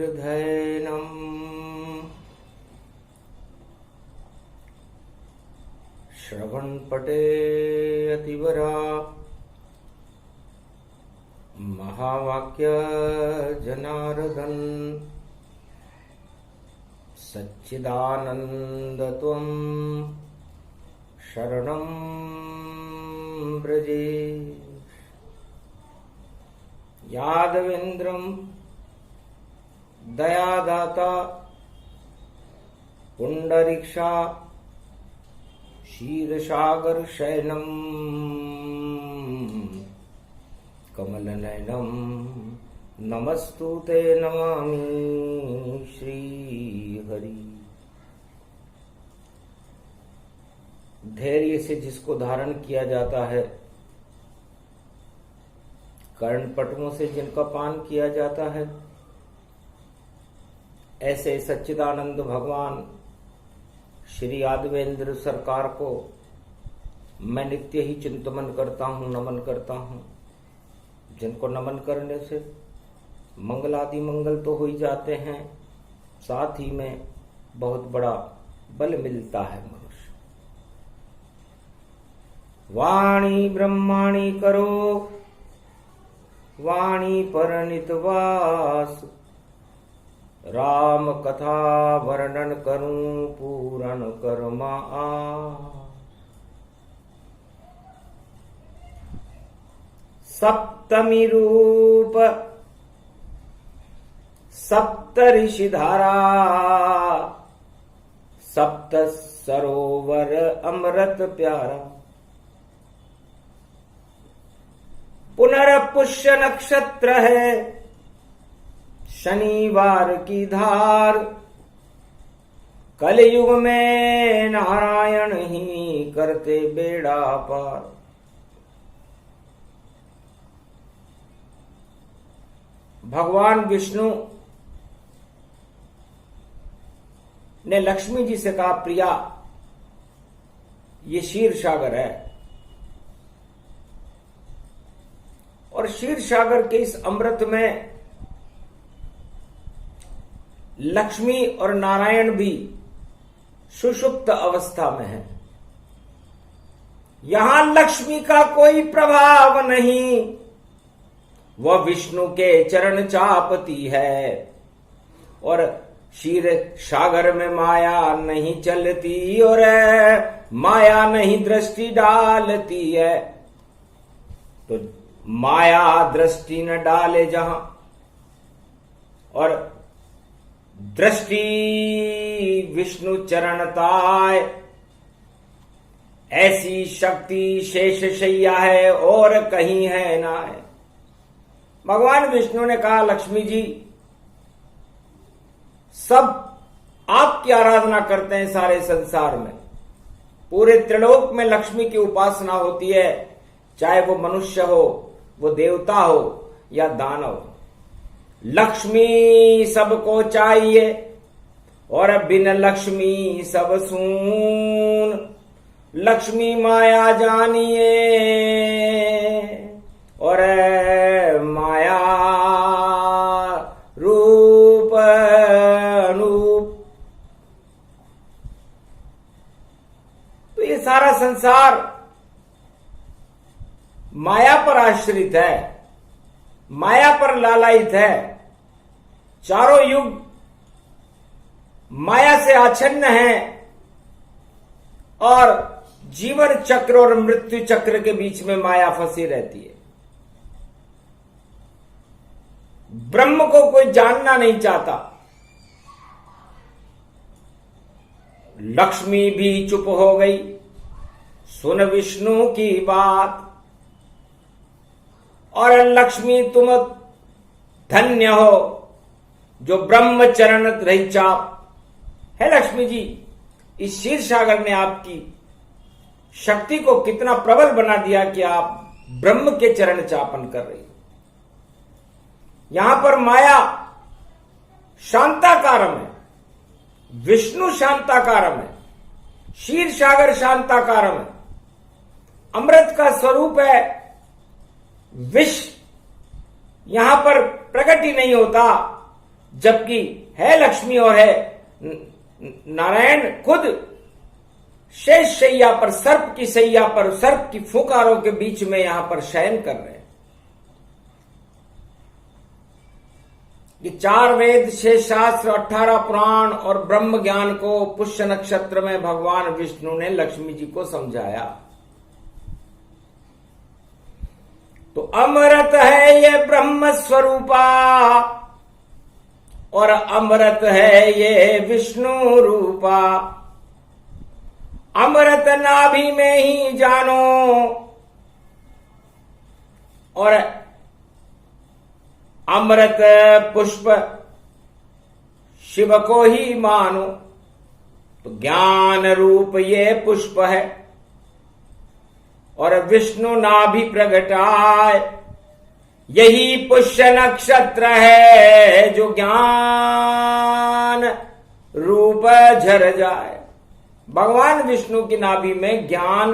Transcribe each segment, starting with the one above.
निर्धैनम् श्रवणपटे अतिवरा महावाक्य जनार्दन सच्चिदानंद त्वं शरणं ब्रजे यादवेन्द्रं दयादाता पुंडरीक्षा क्षीरसागर शयनं कमलनयनं नमस्तुते नमामि श्रीहरि। धैर्य से जिसको धारण किया जाता है, कर्णपटुओं से जिनका पान किया जाता है, ऐसे सच्चिदानंद भगवान श्री यादवेंद्र सरकार को मैं नित्य ही चिंतन करता हूँ, नमन करता हूँ। जिनको नमन करने से मंगलादि मंगल तो हो ही जाते हैं, साथ ही में बहुत बड़ा बल मिलता है मनुष्य। वाणी ब्रह्माणी करो वाणी परनित वास, राम कथा वर्णन करूं पूरण कर्मा आस। सप्तमी रूप सप्त ऋषि धारा, सप्त सरोवर अमृत प्यारा। पुनर्पुष्य नक्षत्र है शनिवार की धार, कलयुग में नारायण ही करते बेड़ा पार। भगवान विष्णु ने लक्ष्मी जी से कहा, प्रिया ये क्षीर सागर है और क्षीर सागर के इस अमृत में लक्ष्मी और नारायण भी सुषुप्त अवस्था में है। यहां लक्ष्मी का कोई प्रभाव नहीं, वह विष्णु के चरण चापती है और क्षीर सागर में माया नहीं चलती और माया नहीं दृष्टि डालती है। तो माया दृष्टि न डाले जहां और दृष्टि विष्णु चरणताय, ऐसी शक्ति शेष शैया है और कहीं है ना है। भगवान विष्णु ने कहा, लक्ष्मी जी सब आपकी आराधना करते हैं, सारे संसार में पूरे त्रिलोक में लक्ष्मी की उपासना होती है, चाहे वो मनुष्य हो, वो देवता हो या दानव। लक्ष्मी सबको चाहिए और बिन लक्ष्मी सब सून। लक्ष्मी माया जानिए और माया रूप अनूप। तो ये सारा संसार माया पर आश्रित है, माया पर लालायित है। चारों युग माया से आच्छन्न है और जीवन चक्र और मृत्यु चक्र के बीच में माया फंसी रहती है। ब्रह्म को कोई जानना नहीं चाहता। लक्ष्मी भी चुप हो गई, सुन विष्णु की बात। और लक्ष्मी तुम धन्य हो जो ब्रह्म चरण रही चाप है। लक्ष्मी जी, इस क्षीर सागर ने आपकी शक्ति को कितना प्रबल बना दिया कि आप ब्रह्म के चरण चापन कर रही। यहां पर माया शांताकारम है, विष्णु शांताकारम है, क्षीर सागर शांताकारम है, अमृत का स्वरूप है। विष यहां पर प्रकट ही नहीं होता जबकि है लक्ष्मी और है नारायण खुद शेष शैया पर, सर्प की शैया पर, सर्प की फुकारों के बीच में यहां पर शयन कर रहे हैं। ये 4 वेद, 6 शास्त्र, 18 पुराण और ब्रह्म ज्ञान को पुष्य नक्षत्र में भगवान विष्णु ने लक्ष्मी जी को समझाया। तो अमृत है ये ब्रह्म स्वरूपा और अमृत है ये विष्णु रूपा। अमृत नाभि में ही जानो और अमृत पुष्प शिव को ही मानो। तो ज्ञान रूप ये पुष्प है और विष्णु नाभि प्रगटाए, यही पुष्य नक्षत्र है जो ज्ञान रूप झर जाए। भगवान विष्णु की नाभि में ज्ञान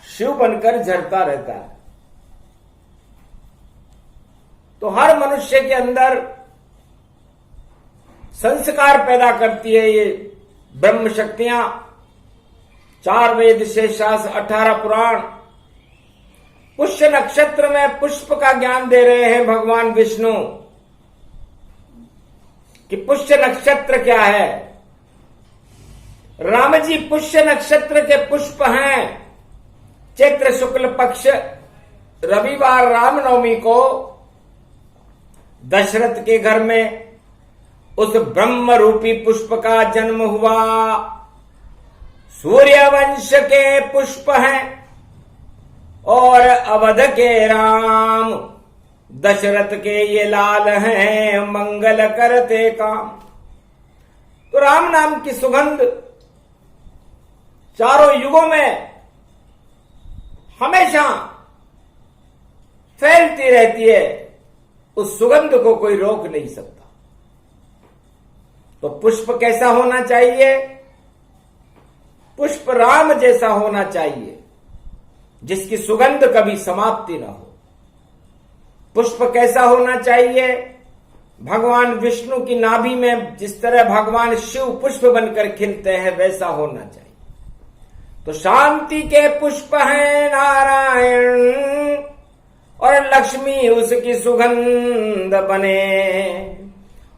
शिव बनकर झरता रहता है। तो हर मनुष्य के अंदर संस्कार पैदा करती है ये ब्रह्म शक्तियां। 4 वेद, 6 शास्त्र, 18 पुराण। पुष्य नक्षत्र में पुष्प का ज्ञान दे रहे हैं भगवान विष्णु कि पुष्य नक्षत्र क्या है। राम जी पुष्य नक्षत्र के पुष्प हैं। चैत्र शुक्ल पक्ष रविवार रामनवमी को दशरथ के घर में उस ब्रह्म रूपी पुष्प का जन्म हुआ। सूर्यवंश के पुष्प हैं और अवध के राम, दशरथ के ये लाल हैं, मंगल करते काम। तो राम नाम की सुगंध चारों युगों में हमेशा फैलती रहती है। उस सुगंध को कोई रोक नहीं सकता। तो पुष्प कैसा होना चाहिए? पुष्प राम जैसा होना चाहिए, जिसकी सुगंध कभी समाप्ति ना हो। पुष्प कैसा होना चाहिए? भगवान विष्णु की नाभि में जिस तरह भगवान शिव पुष्प बनकर खिलते हैं वैसा होना चाहिए। तो शांति के पुष्प हैं नारायण और लक्ष्मी उसकी सुगंध बने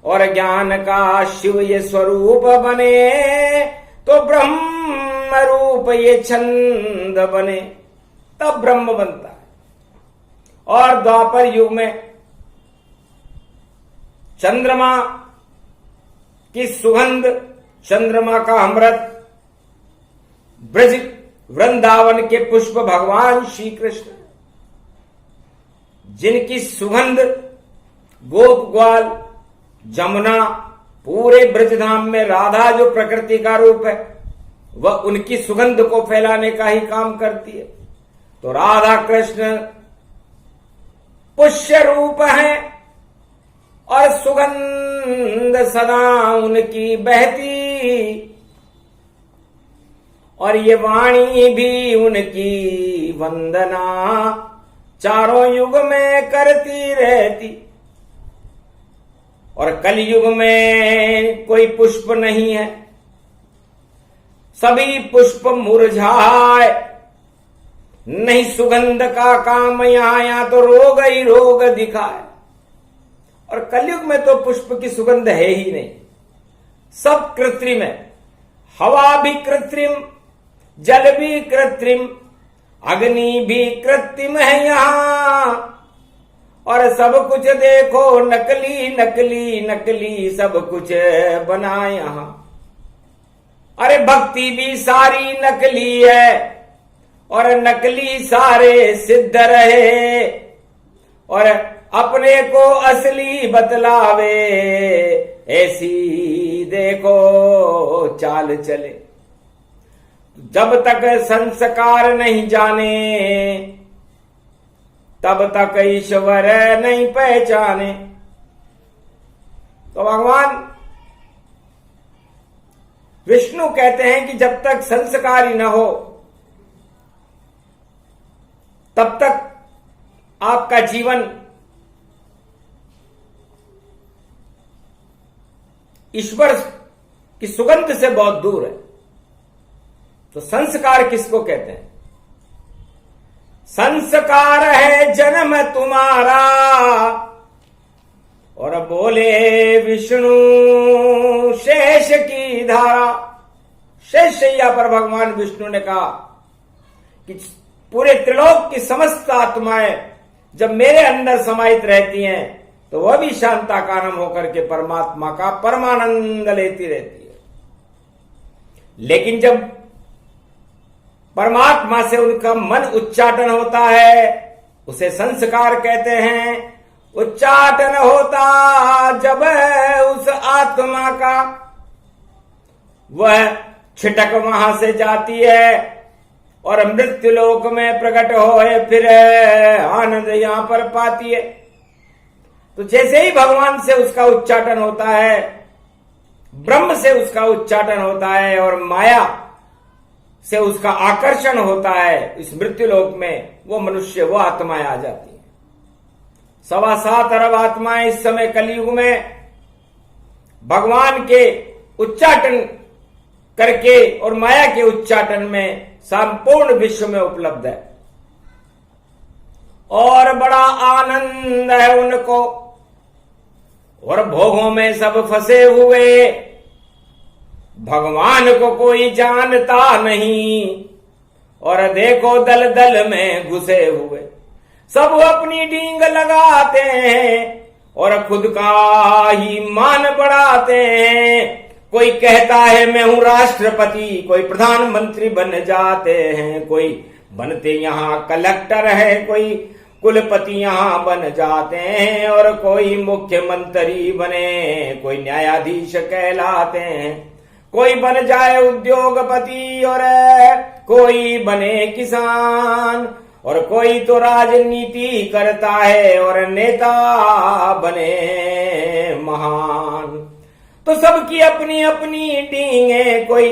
और ज्ञान का शिव ये स्वरूप बने तो ब्रह्म रूप ये छंद बने, तब ब्रह्म बनता है। और द्वापर युग में चंद्रमा की सुगंध, चंद्रमा का अमृत, ब्रज वृंदावन के पुष्प भगवान श्री कृष्ण, जिनकी सुगंध गोप ग्वाल, जमुना, पूरे ब्रजधाम में राधा जो प्रकृति का रूप है वह उनकी सुगंध को फैलाने का ही काम करती है। तो राधा कृष्ण पुष्य रूप है और सुगंध सदा उनकी बहती और ये वाणी भी उनकी वंदना चारों युग में करती रहती। और कलयुग में कोई पुष्प नहीं है, सभी पुष्प मुरझाए, नहीं सुगंध का काम यहां तो रोग ही रोग दिखाए। और कलयुग में तो पुष्प की सुगंध है ही नहीं, सब कृत्रिम है। हवा भी कृत्रिम, जल भी कृत्रिम, अग्नि भी कृत्रिम है यहां। और सब कुछ देखो नकली नकली नकली सब कुछ बना यहां। अरे भक्ति भी सारी नकली है और नकली सारे सिद्ध रहे और अपने को असली बतलावे, ऐसी देखो चाल चले। जब तक संस्कार नहीं जाने तब तक ईश्वर नहीं पहचाने। तो भगवान विष्णु कहते हैं कि जब तक संस्कार ही न हो तब तक आपका जीवन ईश्वर की सुगंध से बहुत दूर है। तो संस्कार किसको कहते हैं? संस्कार है जन्म तुम्हारा, और बोले विष्णु शेष की धारा। शेष शैया पर भगवान विष्णु ने कहा कि पूरे त्रिलोक की समस्त आत्माएं जब मेरे अंदर समाहित रहती हैं तो वह भी शांताकारम होकर के परमात्मा का परमानंद लेती रहती है। लेकिन जब परमात्मा से उनका मन उच्चाटन होता है, उसे संस्कार कहते हैं। उच्चाटन होता जब उस आत्मा का, वह छिटक वहां से जाती है और मृत्यु लोक में प्रकट होए फिर आनंद यहां पर पाती है। तो जैसे ही भगवान से उसका उच्चाटन होता है, ब्रह्म से उसका उच्चाटन होता है और माया से उसका आकर्षण होता है इस मृत्यु लोक में, वो मनुष्य, वो आत्माएं आ जाती हैं। 7.25 अरब आत्माएं इस समय कलयुग में भगवान के उच्चाटन करके और माया के उच्चाटन में संपूर्ण विश्व में उपलब्ध है, और बड़ा आनंद है उनको, और भोगों में सब फंसे हुए, भगवान को कोई जानता नहीं, और देखो दल दल में घुसे हुए, सब अपनी डींग लगाते हैं और खुद का ही मान बढ़ाते हैं। कोई कहता है मैं हूं राष्ट्रपति, कोई प्रधानमंत्री बन जाते हैं, कोई बनते यहां कलेक्टर है, कोई कुलपति यहां बन जाते हैं, और कोई मुख्यमंत्री बने, कोई न्यायाधीश कहलाते हैं, कोई बन जाए उद्योगपति और कोई बने किसान, और कोई तो राजनीति करता है और नेता बने महान। तो सबकी अपनी अपनी डींगे कोई,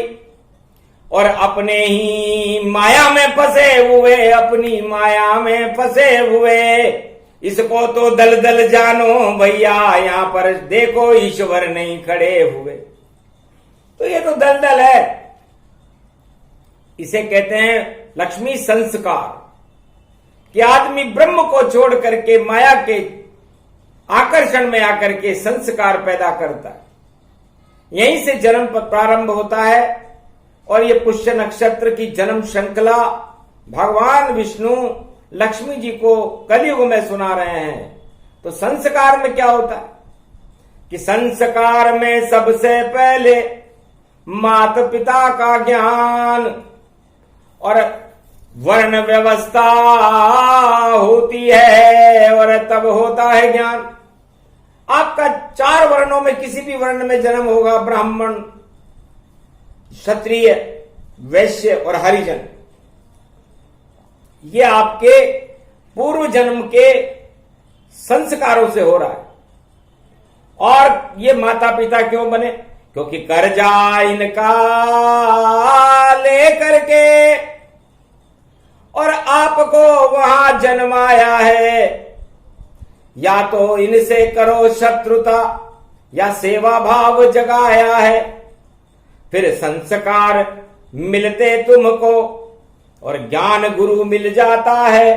और अपने ही माया में फंसे हुए, अपनी माया में फंसे हुए। इसको तो दल दल जानो भैया, यहां पर देखो ईश्वर नहीं खड़े हुए। तो ये तो दलदल है। इसे कहते हैं लक्ष्मी संस्कार, कि आदमी ब्रह्म को छोड़ करके माया के आकर्षण में आकर के संस्कार पैदा करता है। यहीं से जन्म प्रारंभ होता है, और ये पुष्य नक्षत्र की जन्म श्रृंखला भगवान विष्णु लक्ष्मी जी को कलयुग में सुना रहे हैं। तो संस्कार में क्या होता है कि संस्कार में सबसे पहले माता पिता का ज्ञान और वर्ण व्यवस्था होती है, और तब होता है ज्ञान। आपका 4 वर्णों में किसी भी वर्ण में जन्म होगा, ब्राह्मण, क्षत्रिय, वैश्य और हरिजन, ये आपके पूर्व जन्म के संस्कारों से हो रहा है। और ये माता पिता क्यों बने? क्योंकि कर्जा इनका लेकर के और आपको वहां जन्माया है। या तो इनसे करो शत्रुता या सेवा भाव जगाया है, फिर संस्कार मिलते तुमको और ज्ञान गुरु मिल जाता है,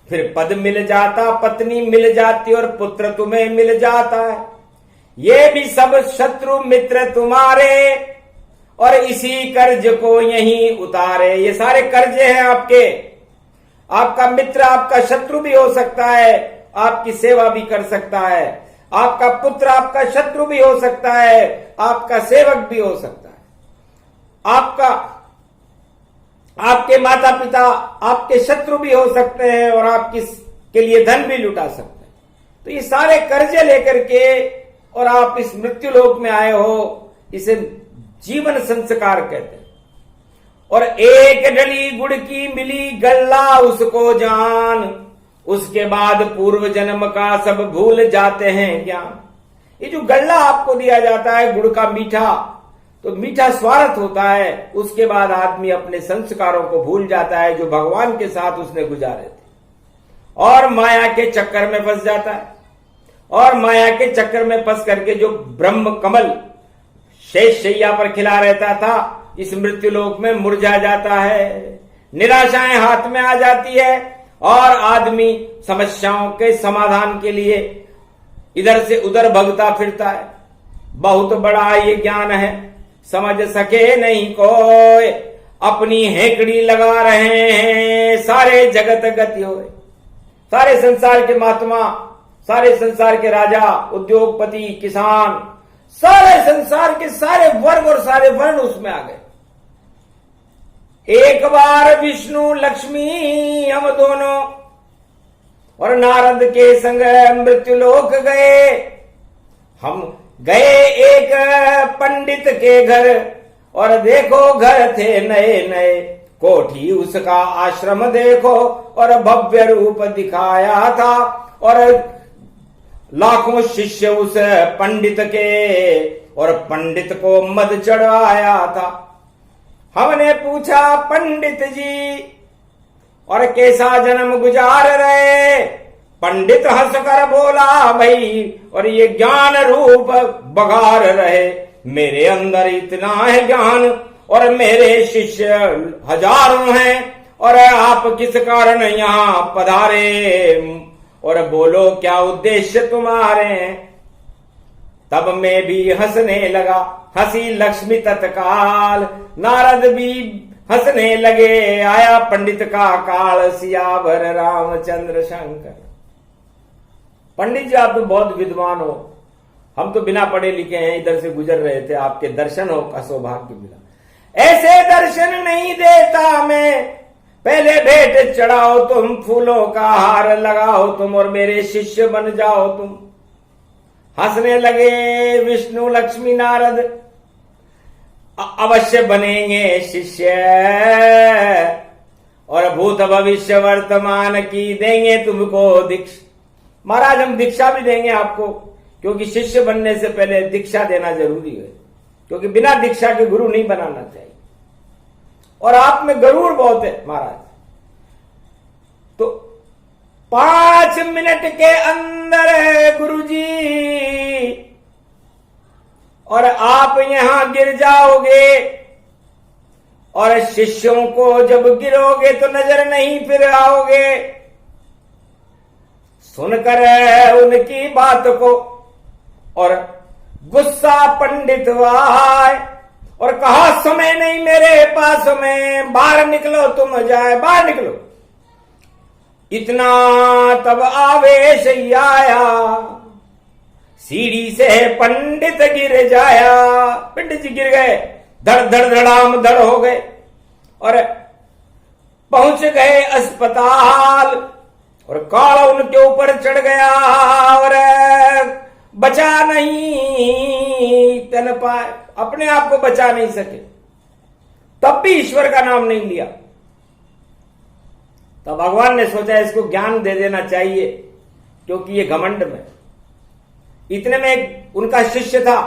फिर पद मिल जाता, पत्नी मिल जाती और पुत्र तुम्हें मिल जाता है। ये भी सब शत्रु मित्र तुम्हारे, और इसी कर्ज को यहीं उतारे। ये सारे कर्जे हैं आपके। आपका मित्र आपका शत्रु भी हो सकता है, आपकी सेवा भी कर सकता है। आपका पुत्र आपका शत्रु भी हो सकता है, आपका सेवक भी हो सकता है। आपके माता पिता आपके शत्रु भी हो सकते हैं और आपके के लिए धन भी लुटा सकते हैं। तो ये सारे कर्जे लेकर के और आप इस मृत्यु लोक में आए हो, इसे जीवन संस्कार कहते हैं। और एक डली गुड़ की मिली गल्ला उसको जान, उसके बाद पूर्व जन्म का सब भूल जाते हैं ज्ञान। ये जो गल्ला आपको दिया जाता है गुड़ का मीठा, तो मीठा स्वार्थ होता है। उसके बाद आदमी अपने संस्कारों को भूल जाता है जो भगवान के साथ उसने गुजारे थे, और माया के चक्कर में फंस जाता है। और माया के चक्कर में फंस करके जो ब्रह्म कमल शेष शैया पर खिला रहता था, इस मृत्युलोक में मुरझा जाता है, निराशाएं हाथ में आ जाती है और आदमी समस्याओं के समाधान के लिए इधर से उधर भगता फिरता है। बहुत बड़ा ये ज्ञान है, समझ सके नहीं कोई, अपनी हेकड़ी लगा रहे हैं सारे जगत गति होए। सारे संसार के महात्मा, सारे संसार के राजा, उद्योगपति, किसान, सारे संसार के सारे वर्ग और सारे वर्ण उसमें आ गए। एक बार विष्णु लक्ष्मी हम दोनों और नारद के संग मृत्युलोक गए। हम गए एक पंडित के घर और देखो घर थे नए नए, कोठी उसका आश्रम देखो और भव्य रूप दिखाया था और लाखों शिष्य उस पंडित के और पंडित को मद चढ़ाया था। हमने पूछा पंडित जी और कैसा जन्म गुजार रहे? पंडित हंसकर बोला भाई और ये ज्ञान रूप बघार रहे, मेरे अंदर इतना है ज्ञान और मेरे शिष्य हजारों हैं और आप किस कारण यहाँ पधारे और बोलो क्या उद्देश्य तुम्हारे? तब मैं भी हंसने लगा, हंसी लक्ष्मी तत्काल, नारद भी हंसने लगे, आया पंडित का काल, सियावर रामचंद्र शंकर। पंडित जी आप तो बहुत विद्वान हो, हम तो बिना पढ़े लिखे हैं, इधर से गुजर रहे थे, आपके दर्शन हो का सौभाग्य मिला। ऐसे दर्शन नहीं देता मैं, पहले भेंट चढ़ाओ तुम, फूलों का हार लगाओ तुम और मेरे शिष्य बन जाओ तुम। हंसने लगे विष्णु लक्ष्मी नारद, अवश्य बनेंगे शिष्य और भूत भविष्य वर्तमान की देंगे तुमको दीक्षा। महाराज हम दीक्षा भी देंगे आपको, क्योंकि शिष्य बनने से पहले दीक्षा देना जरूरी है, क्योंकि बिना दीक्षा के गुरु नहीं बनाना चाहिए। और आप में गरुड़ बहुत है महाराज, तो 5 मिनट के अंदर है गुरुजी और आप यहां गिर जाओगे और शिष्यों को जब गिरोगे तो नजर नहीं फिर आओगे। सुनकर उनकी बात को और गुस्सा पंडित आए और कहा समय नहीं मेरे पास में, बाहर निकलो तुम, जाए बाहर निकलो। इतना तब आवेश आया, सीढ़ी से पंडित गिर जाया। पंडित जी गिर गए, धड़ धड़ धड़ाम धड़ हो गए और पहुंच गए अस्पताल और काला उनके ऊपर चढ़ गया और बचा नहीं तन पाए, अपने आप को बचा नहीं सके, तब भी ईश्वर का नाम नहीं लिया। तब भगवान ने सोचा इसको ज्ञान दे देना चाहिए, क्योंकि ये घमंड में। इतने में एक उनका शिष्य था,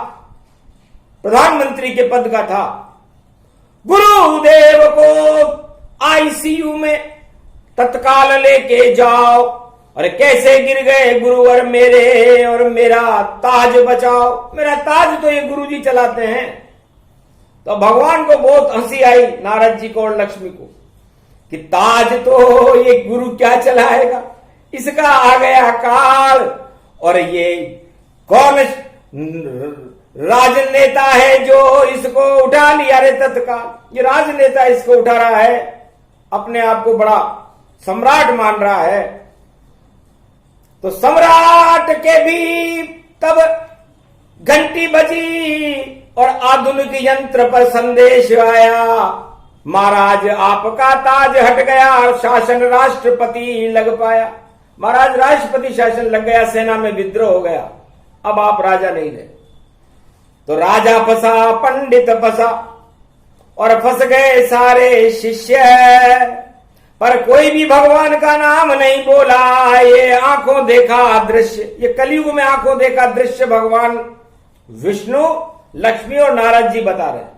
प्रधानमंत्री के पद का था, गुरुदेव को आईसीयू में तत्काल लेके जाओ और कैसे गिर गए गुरु और मेरा ताज बचाओ। मेरा ताज तो ये गुरुजी चलाते हैं। तो भगवान को बहुत हंसी आई, नारद जी को और लक्ष्मी को, कि ताज तो ये गुरु क्या चलाएगा, इसका आ गया काल। और ये कौन राजनेता है जो इसको उठा लिया रे तत्काल? ये राजनेता इसको उठा रहा है, अपने आप को बड़ा सम्राट मान रहा है। तो सम्राट के भी तब घंटी बजी और आधुनिक यंत्र पर संदेश आया, महाराज आपका ताज हट गया और शासन राष्ट्रपति लग पाया। महाराज राष्ट्रपति शासन लग गया, सेना में विद्रोह हो गया, अब आप राजा नहीं रहे। तो राजा फंसा, पंडित फंसा और फंस गए सारे शिष्य, पर कोई भी भगवान का नाम नहीं बोला। ये आंखों देखा दृश्य, ये कलयुग में आंखों देखा दृश्य भगवान विष्णु, लक्ष्मी और नारद जी बता रहे हैं।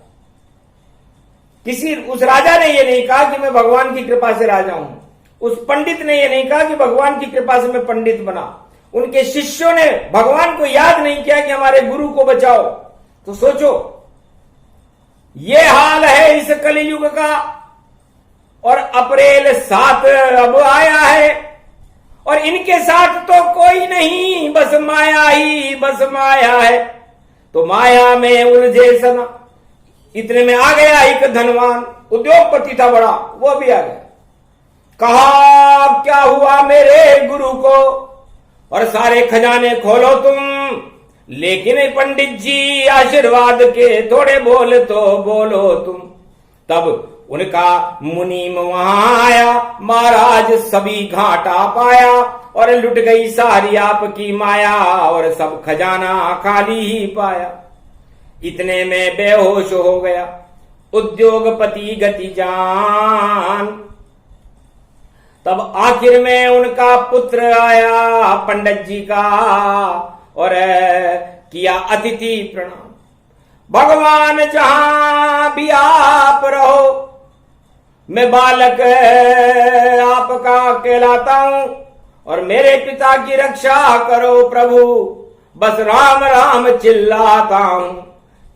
किसी उस राजा ने ये नहीं कहा कि मैं भगवान की कृपा से राजा हूं, उस पंडित ने ये नहीं कहा कि भगवान की कृपा से मैं पंडित बना, उनके शिष्यों ने भगवान को याद नहीं किया कि हमारे गुरु को बचाओ। तो सोचो ये हाल है इस कलयुग का। और अप्रैल 7 अब आया है और इनके साथ तो कोई नहीं, बस माया ही बस माया है। तो माया में उलझे सना। इतने में आ गया एक धनवान, उद्योगपति था बड़ा, वो भी आ गया। कहा क्या हुआ मेरे गुरु को, और सारे खजाने खोलो तुम, लेकिन पंडित जी आशीर्वाद के थोड़े बोल तो बोलो तुम। तब उनका मुनीम वहां आया, महाराज सभी घाटा पाया, और लुट गई सारी आपकी माया, और सब खजाना खाली ही पाया। इतने में बेहोश हो गया उद्योगपति गति जान। तब आखिर में उनका पुत्र आया पंडित जी का, और किया अतिथि प्रणाम। भगवान जहां भी आप रहो, मैं बालक आपका कहलाता हूं, और मेरे पिता की रक्षा करो प्रभु, बस राम राम चिल्लाता हूं।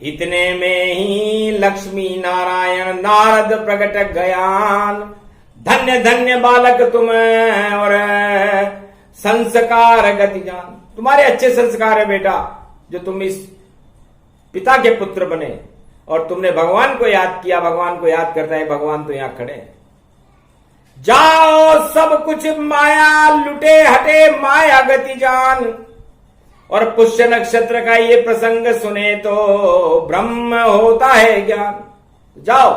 इतने में ही लक्ष्मी नारायण नारद प्रकट गयान। धन्य धन्य बालक तुम, और संस्कार गति जान। तुम्हारे अच्छे संस्कार है बेटा, जो तुम इस पिता के पुत्र बने, और तुमने भगवान को याद किया। भगवान को याद करता है, भगवान तो यहां खड़े हैं। जाओ सब कुछ माया लुटे हटे, माया गति जान। और पुष्य नक्षत्र का ये प्रसंग सुने तो ब्रह्म होता है ज्ञान। जाओ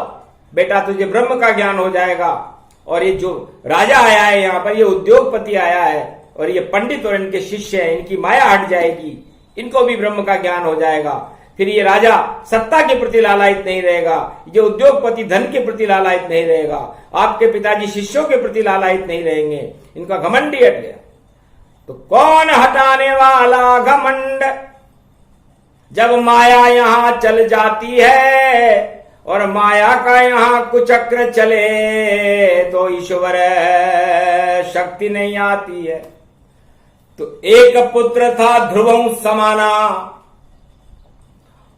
बेटा, तुझे ब्रह्म का ज्ञान हो जाएगा। और ये जो राजा आया है यहां पर, ये उद्योगपति आया है, और ये पंडित और इनके शिष्य हैं, इनकी माया हट जाएगी, इनको भी ब्रह्म का ज्ञान हो जाएगा। फिर ये राजा सत्ता के प्रति लालायित नहीं रहेगा, ये उद्योगपति धन के प्रति लालायित नहीं रहेगा, आपके पिताजी शिष्यों के प्रति लालायित नहीं रहेंगे, इनका घमंड ही हट गया। तो कौन हटाने वाला घमंड, जब माया यहां चल जाती है, और माया का यहां कुचक्र चले, तो ईश्वर शक्ति नहीं आती है। तो एक पुत्र था ध्रुवं समाना,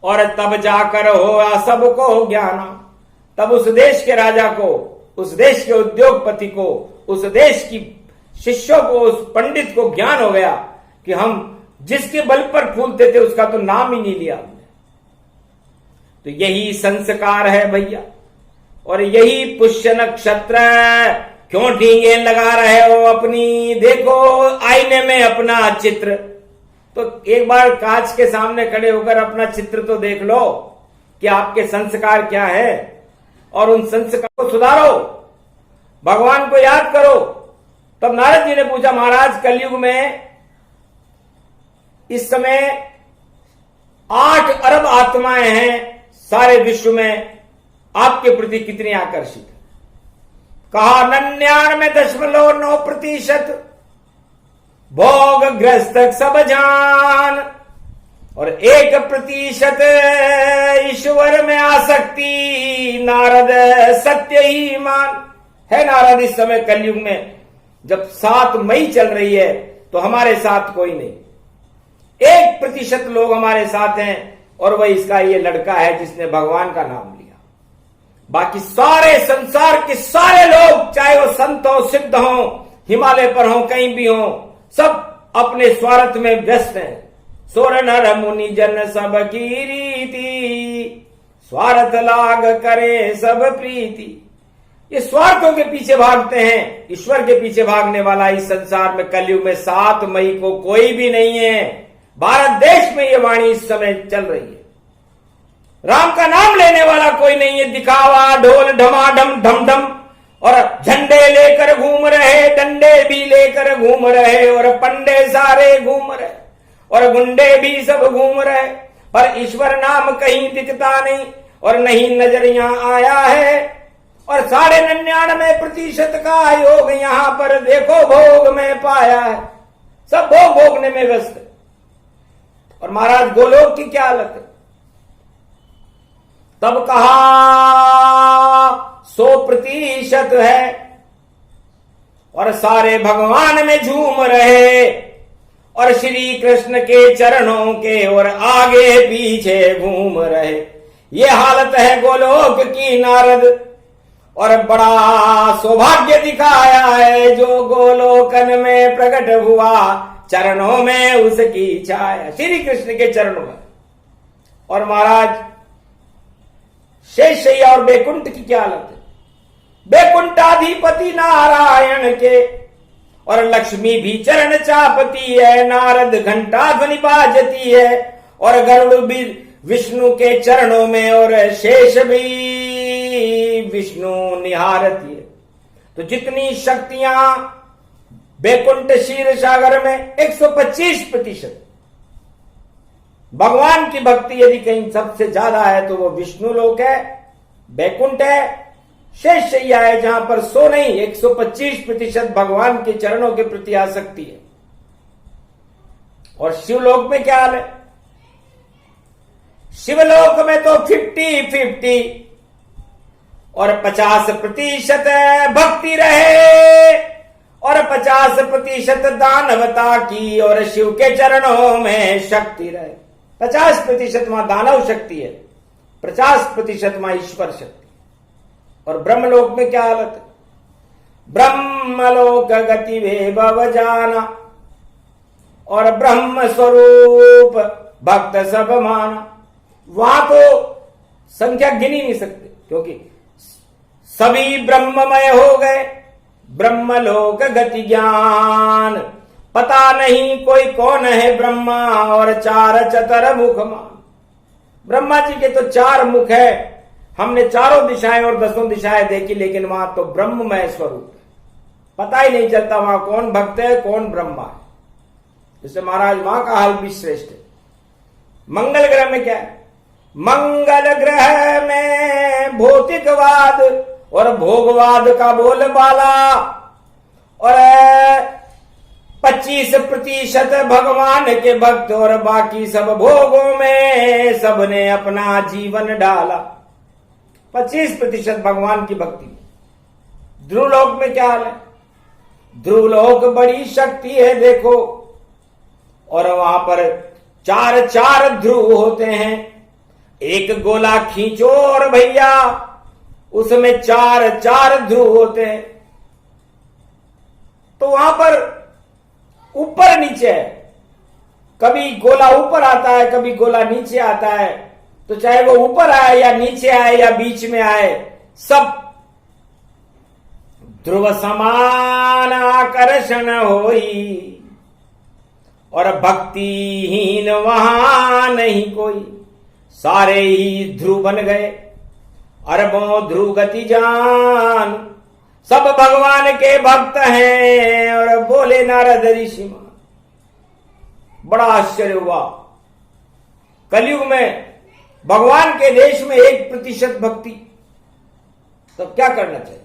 और तब जाकर हुआ सबको ज्ञाना। तब उस देश के राजा को, उस देश के उद्योगपति को, उस देश की शिष्यों को, उस पंडित को ज्ञान हो गया कि हम जिसके बल पर फूलते थे उसका तो नाम ही नहीं लिया हमने। तो यही संस्कार है भैया, और यही पुष्य नक्षत्र। क्यों ढींगे लगा रहे हो अपनी, देखो आईने में अपना चित्र। तो एक बार कांच के सामने खड़े होकर अपना चित्र तो देख लो कि आपके संस्कार क्या है, और उन संस्कार को सुधारो, भगवान को याद करो। तब नारद जी ने पूछा, महाराज कलयुग में इस समय 8 अरब आत्माएं हैं सारे विश्व में, आपके प्रति कितनी आकर्षित है? कहा 99.9% भोग ग्रस्त सब जान, और 1% ईश्वर में आसक्ति, नारद सत्य ही मान। है नारद, इस समय कलयुग में जब 7 मई चल रही है तो हमारे साथ कोई नहीं, 1% लोग हमारे साथ हैं, और वह इसका ये लड़का है जिसने भगवान का नाम लिया। बाकी सारे संसार के सारे लोग, चाहे वो संत हो, सिद्ध हो, हिमालय पर हो, कहीं भी हो, सब अपने स्वार्थ में व्यस्त हैं। सोर नर मुनि जन सब की रीति, स्वार्थ लाग करे सब प्रीति। ये स्वार्थों के पीछे भागते हैं, ईश्वर के पीछे भागने वाला इस संसार में कलयुग में 7 मई को कोई भी नहीं है। भारत देश में ये वाणी इस समय चल रही है। राम का नाम लेने वाला कोई नहीं है। दिखावा, ढोल ढमाढम ढम ढम, और झंडे लेकर घूम रहे, डंडे भी लेकर घूम रहे, और पंडे सारे घूम रहे, और गुंडे भी सब घूम रहे, पर ईश्वर नाम कहीं दिखता नहीं, और नहीं नजर यहां आया है। और 99.9% का योग यहां पर देखो भोग में पाया है। सब भोग भोगने में व्यस्त है। और महाराज गोलोक की क्या हालत है? तब कहा 100% है, और सारे भगवान में झूम रहे, और श्री कृष्ण के चरणों के और आगे पीछे घूम रहे। ये हालत है गोलोक की नारद, और बड़ा सौभाग्य दिखाया है जो गोलोकन में प्रकट हुआ, चरणों में उसकी छाया। श्री कृष्ण के चरणों में। और महाराज शेषैया और बैकुंठ की क्या हालत है? बैकुंठाधिपति नारायण के, और लक्ष्मी भी चरण चापती है, नारद घंटा ध्वनि बाजती है, और गरुड़ भी विष्णु के चरणों में, और शेष भी विष्णु निहारती है। तो जितनी शक्तियां बैकुंठ क्षीर सागर में 125% भगवान की भक्ति यदि कहीं सबसे ज्यादा है तो वो विष्णु लोक है, बैकुंठ है, शेषशैया है, जहां पर 100 नहीं 125% भगवान के चरणों के प्रति आसक्ति है। और शिवलोक में क्या हाल है? शिवलोक में तो 50-50 और 50% भक्ति रहे, और 50% दानवता की, और शिव के चरणों में शक्ति रहे। 50% वहां दानव शक्ति है, 50% वहां ईश्वर शक्ति। और ब्रह्मलोक में क्या हालत है? ब्रह्मलोक गति वे भव जाना, और ब्रह्म स्वरूप भक्त सब माना। वहां तो संख्या गिन ही नहीं सकते, क्योंकि सभी ब्रह्ममय हो गए। ब्रह्मलोक गति ज्ञान, पता नहीं कोई कौन है ब्रह्मा, और 4 चतर मुख मान। ब्रह्मा जी के तो 4 मुख है, हमने 4 दिशाएं और 10 दिशाएं देखी, लेकिन वहां तो ब्रह्ममय स्वरूप है। पता ही नहीं चलता वहां कौन भक्त है कौन ब्रह्मा है। जैसे महाराज वहां का हाल भी श्रेष्ठ है। मंगल ग्रह में क्या है? मंगल ग्रह में भौतिकवाद और भोगवाद का बोलबाला, और 25% भगवान के भक्त, और बाकी सब भोगों में सबने अपना जीवन डाला। 25% भगवान की भक्ति। ध्रुवलोक में क्या हाल है? ध्रुवलोक बड़ी शक्ति है देखो, और वहां पर 4 ध्रुव होते हैं। एक गोला खींचो और भैया उसमें 4 ध्रुव होते हैं। तो वहां पर ऊपर नीचे है, कभी गोला ऊपर आता है कभी गोला नीचे आता है। तो चाहे वो ऊपर आए या नीचे आए या बीच में आए, सब ध्रुव समान आकर्षण होई, और भक्तिहीन वहां नहीं कोई। सारे ही ध्रुव बन गए, अरबों ध्रुव गति जान, सब भगवान के भक्त हैं। और बोले नारद ऋषि मान। बड़ा आश्चर्य हुआ, कलयुग में भगवान के देश में 1% भक्ति, तो क्या करना चाहिए?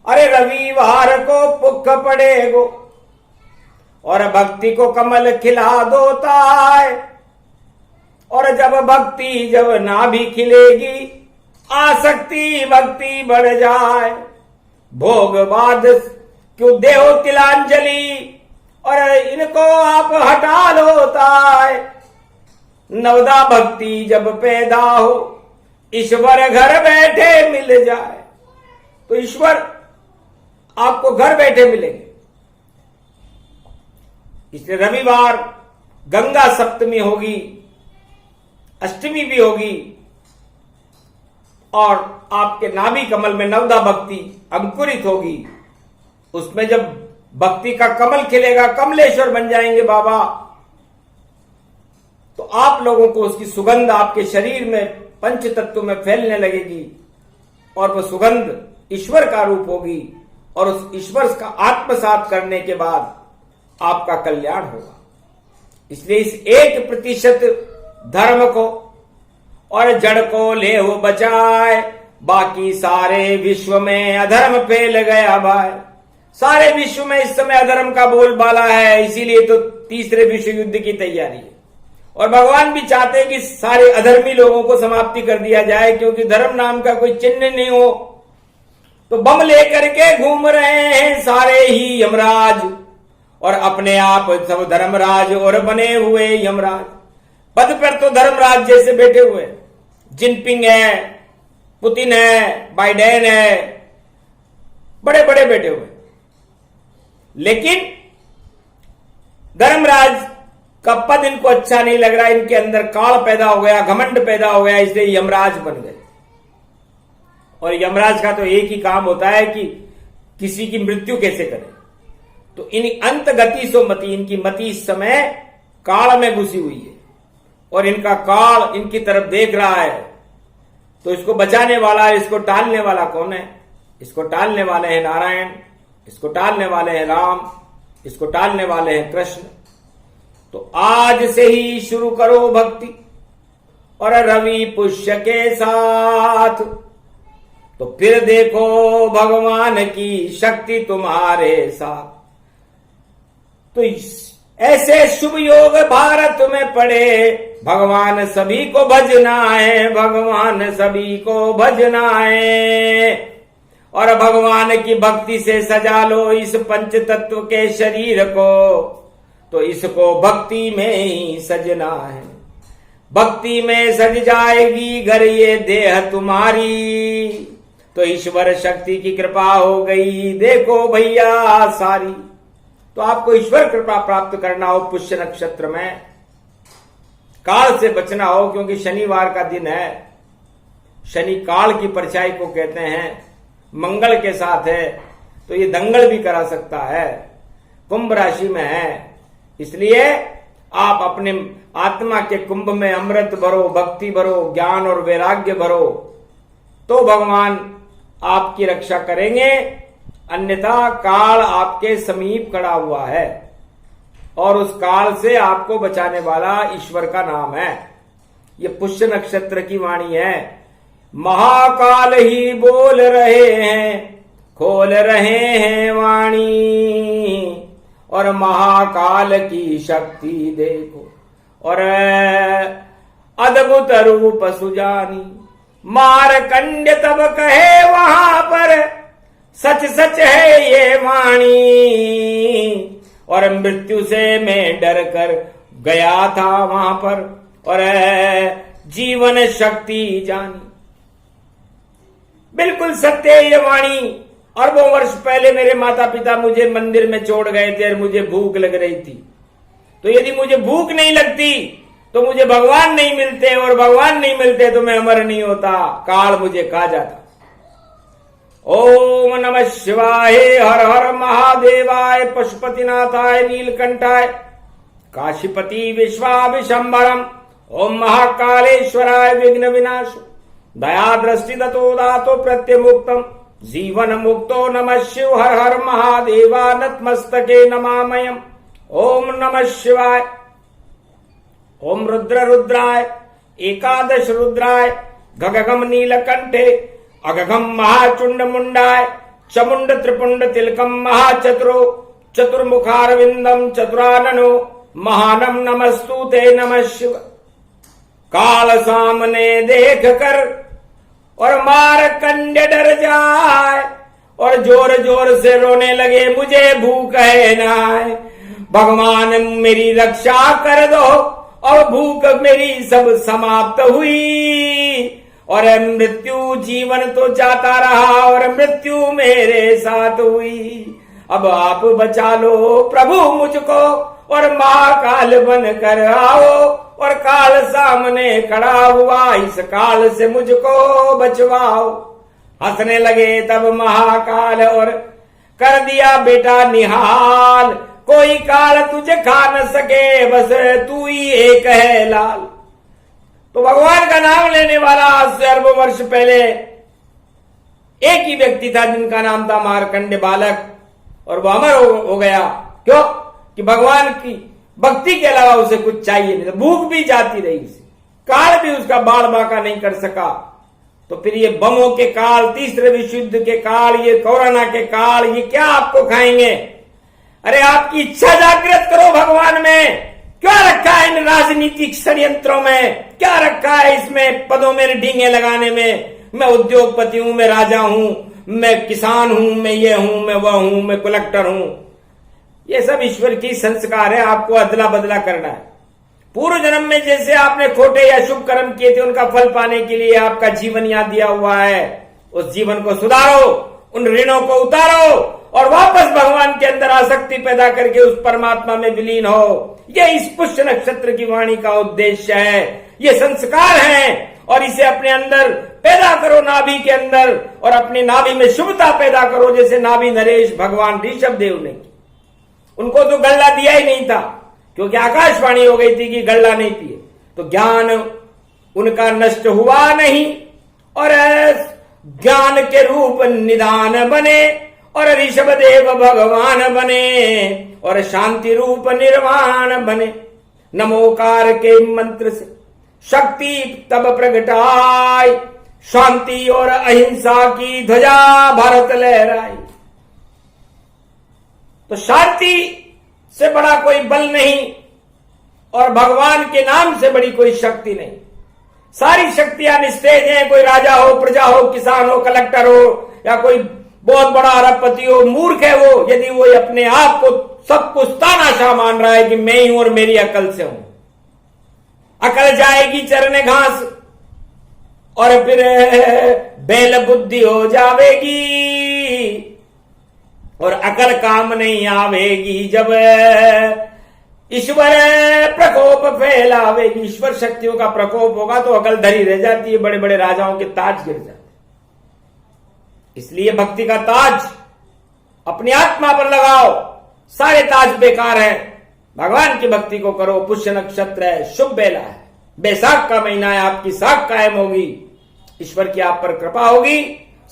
अरे रविवार को पुख पड़ेगो, और भक्ति को कमल खिला दोता है। और जब भक्ति जब ना भी खिलेगी, आसक्ति भक्ति बढ़ जाए। भोगवाद क्यों देहो तिलांजलि, और इनको आप हटा लोता है। नवदा भक्ति जब पैदा हो, ईश्वर घर बैठे मिल जाए। तो ईश्वर आपको घर बैठे मिलेंगे। इसलिए रविवार गंगा सप्तमी होगी, अष्टमी भी होगी, और आपके नाभि कमल में नवदा भक्ति अंकुरित होगी। उसमें जब भक्ति का कमल खिलेगा, कमलेश्वर बन जाएंगे बाबा, तो आप लोगों को उसकी सुगंध आपके शरीर में पंच तत्व में फैलने लगेगी, और वह सुगंध ईश्वर का रूप होगी। और उस ईश्वर का आत्मसात करने के बाद आपका कल्याण होगा। इसलिए इस 1% धर्म को और जड़ को ले वो बचाए, बाकी सारे विश्व में अधर्म फैल गया भाई। सारे विश्व में इस समय अधर्म का बोलबाला है, इसीलिए तो तीसरे विश्व युद्ध की तैयारी है। और भगवान भी चाहते हैं कि सारे अधर्मी लोगों को समाप्ति कर दिया जाए, क्योंकि धर्म नाम का कोई चिन्ह नहीं हो। तो बम लेकर के घूम रहे हैं सारे ही यमराज, और अपने आप सब धर्मराज और बने हुए यमराज। पद पर तो धर्मराज जैसे बैठे हुए, जिनपिंग है, पुतिन है, बाइडेन है, बड़े बड़े बैठे हुए। लेकिन धर्मराज का पद इनको अच्छा नहीं लग रहा, इनके अंदर काल पैदा हो गया, घमंड पैदा हो गया, इसलिए यमराज बन गए। और यमराज का तो एक ही काम होता है कि किसी की मृत्यु कैसे करे। तो इन अंत गति सो मति, इनकी मति इस समय काल में घुसी हुई है और इनका काल इनकी तरफ देख रहा है। तो इसको बचाने वाला, इसको टालने वाला कौन है? इसको टालने वाले हैं नारायण, इसको टालने वाले हैं राम, इसको टालने वाले हैं कृष्ण। तो आज से ही शुरू करो भक्ति और रवि पुष्य के साथ, तो फिर देखो भगवान की शक्ति तुम्हारे साथ। तो ऐसे शुभ योग भारत में पड़े, भगवान सभी को भजना है, भगवान सभी को भजना है। और भगवान की भक्ति से सजा लो इस पंच तत्व के शरीर को, तो इसको भक्ति में ही सजना है। भक्ति में सज जाएगी घर ये देह तुम्हारी, तो ईश्वर शक्ति की कृपा हो गई देखो भैया सारी। तो आपको ईश्वर कृपा प्राप्त करना हो पुष्य नक्षत्र में, काल से बचना हो, क्योंकि शनिवार का दिन है, शनि काल की परछाई को कहते हैं, मंगल के साथ है, तो ये दंगल भी करा सकता है। कुंभ राशि में है, इसलिए आप अपने आत्मा के कुंभ में अमृत भरो, भक्ति भरो, ज्ञान और वैराग्य भरो, तो भगवान आपकी रक्षा करेंगे। अन्यथा काल आपके समीप खड़ा हुआ है और उस काल से आपको बचाने वाला ईश्वर का नाम है। ये पुष्य नक्षत्र की वाणी है। महाकाल ही बोल रहे हैं, खोल रहे हैं वाणी, और महाकाल की शक्ति देखो और अद्भुत रूप सुजानी। मारकंड तब कहे वहां पर, सच सच है ये वाणी, और मृत्यु से मैं डर कर गया था वहां पर, और जीवन शक्ति जानी। बिल्कुल सत्य है ये वाणी। अरबों वर्ष पहले मेरे माता पिता मुझे मंदिर में छोड़ गए थे और मुझे भूख लग रही थी। तो यदि मुझे भूख नहीं लगती तो मुझे भगवान नहीं मिलते, और भगवान नहीं मिलते तो मैं अमर नहीं होता, काल मुझे खा जाता। ओम नमः शिवाय, हर हर महादेवाय, पशुपतिनाथाय, नीलकंठाय, काशीपति विश्वाभिशंभरम, ओम महाकालेश्वराय विघ्न विनाश, दया दृष्टि दतो दातो प्रत्यमुक्तम, जीवन मुक्तो नमः शिव, हर हर महादेवा, नतमस्तके नमामयम्। ओम नमः शिवाय। ओम रुद्र रुद्राय, एकादश रुद्राय, गगगम नीलकंठे, अगघम महाचुंड मुंडाय, चमुंड त्रिपुंड तिलकम महाचतुरो, चतुर्मुखारविंदम चतुराननो, महानम नमस्तुते नमः शिव। काल सामने देख कर और मारकंड डर जाए और जोर जोर से रोने लगे, मुझे भूख है ना, भगवान मेरी रक्षा कर दो। और भूख मेरी सब समाप्त हुई और मृत्यु, जीवन तो जाता रहा और मृत्यु मेरे साथ हुई। अब आप बचा लो प्रभु मुझको और महाकाल बन कर आओ, और काल सामने खड़ा हुआ, इस काल से मुझको बचवाओ। हंसने लगे तब महाकाल और कर दिया बेटा निहाल, कोई काल तुझे खा न सके, बस तू ही एक है लाल। तो भगवान का नाम लेने वाला आज से अरबों वर्ष पहले एक ही व्यक्ति था जिनका नाम था मारकंड बालक, और वो अमर हो गया। क्यों? कि भगवान की भक्ति के अलावा उसे कुछ चाहिए नहीं था, भूख भी जाती रही उसे, काल भी उसका बाल बांका नहीं कर सका। तो फिर ये बमों के काल, तीसरे विश्व युद्ध के काल, ये कोरोना के काल, ये क्या आपको खाएंगे? अरे आपकी इच्छा जागृत करो भगवान में। क्या रखा है इन राजनीतिक षड्यंत्रों में? क्या रखा है इसमें पदों में ढींगे लगाने में? मैं उद्योगपति हूं, मैं राजा हूं, मैं किसान हूं, मैं ये हूं, मैं वह हूं, मैं कलेक्टर हूं। ये सब ईश्वर की संस्कार है, आपको अदला बदला करना है। पूर्व जन्म में जैसे आपने खोटे या शुभ कर्म किए थे उनका फल पाने के लिए आपका जीवन यहाँ दिया हुआ है, उस जीवन को सुधारो, उन ऋणों को उतारो और वापस भगवान के अंदर आसक्ति पैदा करके उस परमात्मा में विलीन हो। यह इस पुष्य नक्षत्र की वाणी का उद्देश्य है। ये संस्कार हैं और इसे अपने अंदर पैदा करो, नाभि के अंदर, और अपनी नाभि में शुभता पैदा करो, जैसे नाभि नरेश भगवान ऋषभ देव ने की। उनको तो गल्ला दिया ही नहीं था, क्योंकि आकाशवाणी हो गई थी कि गल्ला नहीं पिए, तो ज्ञान उनका नष्ट हुआ नहीं और ज्ञान के रूप निदान बने और ऋषभ देव भगवान बने और शांति रूप निर्वाण बने। नमोकार के मंत्र से शक्ति तब प्रगटाई, शांति और अहिंसा की ध्वजा भारत लहराई। तो शांति से बड़ा कोई बल नहीं और भगवान के नाम से बड़ी कोई शक्ति नहीं। सारी शक्तियां निस्तेज हैं, कोई राजा हो, प्रजा हो, किसान हो, कलेक्टर हो या कोई बहुत बड़ा अरबपति हो, मूर्ख है वो यदि वो अपने आप को सब कुछ तानाशाह मान रहा है कि मैं ही हूं और मेरी अकल से हूं। अकल जाएगी चरने घास और फिर बैल बुद्धि हो जावेगी और अकल काम नहीं आवेगी जब ईश्वर प्रकोप फैलावेगी। ईश्वर शक्तियों का प्रकोप होगा तो अकल धरी रह जाती है, बड़े बड़े राजाओं के ताज गिर जाते। इसलिए भक्ति का ताज अपनी आत्मा पर लगाओ, सारे ताज बेकार है। भगवान की भक्ति को करो। पुष्य नक्षत्र है, शुभ बेला है, बैसाख का महीना है, आपकी साख कायम होगी, ईश्वर की आप पर कृपा होगी,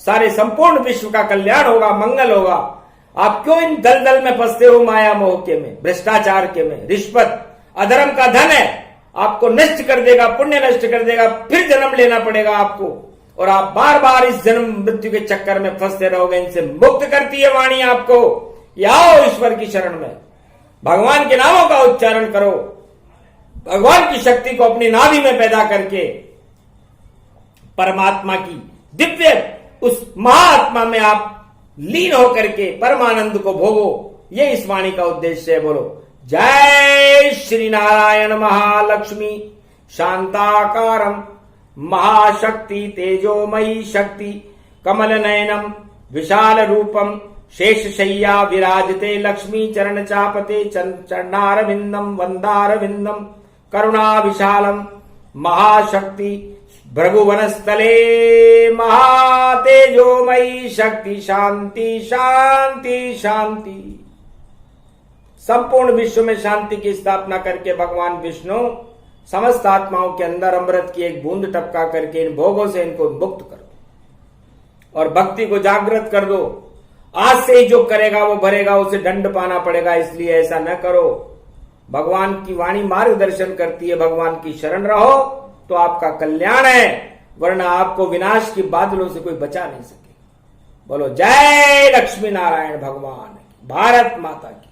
सारे संपूर्ण विश्व का कल्याण होगा, मंगल होगा। आप क्यों इन दलदल में फंसते हो, माया मोह के में, भ्रष्टाचार के में? रिश्वत अधर्म का धन है, आपको नष्ट कर देगा, पुण्य नष्ट कर देगा, फिर जन्म लेना पड़ेगा आपको और आप बार बार इस जन्म मृत्यु के चक्कर में फंसते रहोगे। इनसे मुक्त करती है वाणी आपको। आओ ईश्वर की शरण में, भगवान के नामों का उच्चारण करो, भगवान की शक्ति को अपनी नाभि में पैदा करके परमात्मा की दिव्य उस महात्मा में आप लीन होकर के परमानंद को भोगो। ये इस वाणी का उद्देश्य है। बोलो जय श्री नारायण महालक्ष्मी शांताकारम महाशक्ति तेजोमयी शक्ति कमल नयनम विशाल रूपम शेषशय्या विराजते लक्ष्मी चरण चापते चरणारविंदम वंदारविंदम करुणा विशालम महाशक्ति भृगुवनस्थले महातेजोमयी शक्ति शांति शांति शांति। संपूर्ण विश्व में शांति की स्थापना करके भगवान विष्णु समस्त आत्माओं के अंदर अमृत की एक बूंद टपका करके इन भोगों से इनको मुक्त कर दो और भक्ति को जागृत कर दो। आज से ही जो करेगा वो भरेगा, उसे दंड पाना पड़ेगा, इसलिए ऐसा न करो। भगवान की वाणी मार्गदर्शन करती है, भगवान की शरण रहो तो आपका कल्याण है, वरना आपको विनाश की बादलों से कोई बचा नहीं सके। बोलो जय लक्ष्मी नारायण भगवान, भारत माता की।